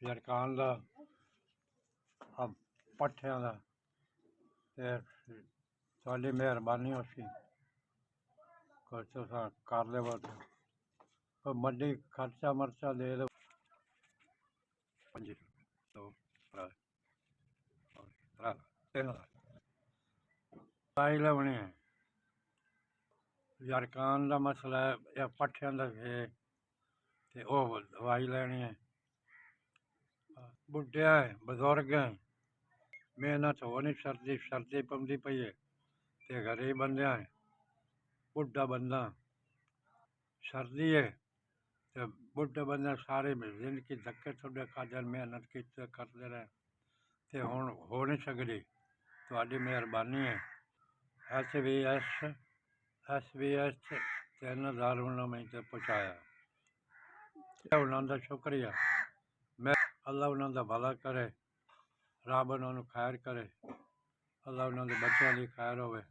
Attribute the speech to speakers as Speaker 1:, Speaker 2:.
Speaker 1: ਜਰਕਾਨ ਦਾ ਪੱਠਿਆਂ ਦਾ ਤੇ ਤੁਹਾਡੀ ਮਿਹਰਬਾਨੀ ਹੋਸੀ ਕੁਛ ਤੁਸੀਂ ਕਰ ਦੇਵੋ ਤੇ ਮੰਡੀ ਖਰਚਾ ਮਰਚਾ ਦੇ ਦਿਓ। ਹਾਂਜੀ ਦੋ ਤਿੰਨ ਪਾਈ ਲਾਉਣੀ ਹੈ। ਜਰਕਾਨ ਦਾ ਮਸਲਾ ਹੈ ਜਾਂ ਪੱਠਿਆਂ ਦਾ ਹੈ ਤੇ ਉਹ ਦਵਾਈ ਲੈਣੀ ਹੈ। बुढ़िया है बजुर्ग है मेहनत हो नहीं सर्दी सर्दी पौंदी पई है ते गरीब बंदे है बुढ़ा बंदा सर्दी है ते बुढ़े बंदे सारे जिंदगी धक्के थोड़े खादे मेहनत की करते रहे ते हुण हो नहीं सकदी। तुहाडी मेहरबानी है SBS 3000 उन्होंने मैं पहुँचाया उन्होंने शुक्रिया। मैं अल्लाह उन्होंने भला करे रब उन्होंने खैर करे अल्लाह उन्होंने बच्चों की खैर होवे।